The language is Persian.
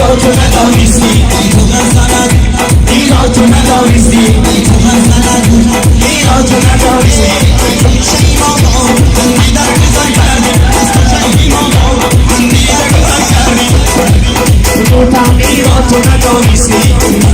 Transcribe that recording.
را تو ندانستی تو غزلت این را تو ندانستی تو غزلت این را تو ندانستی شیما با دیدن بزن کردی از تو شیما با دیدن بزن کردی این را تو ندانستی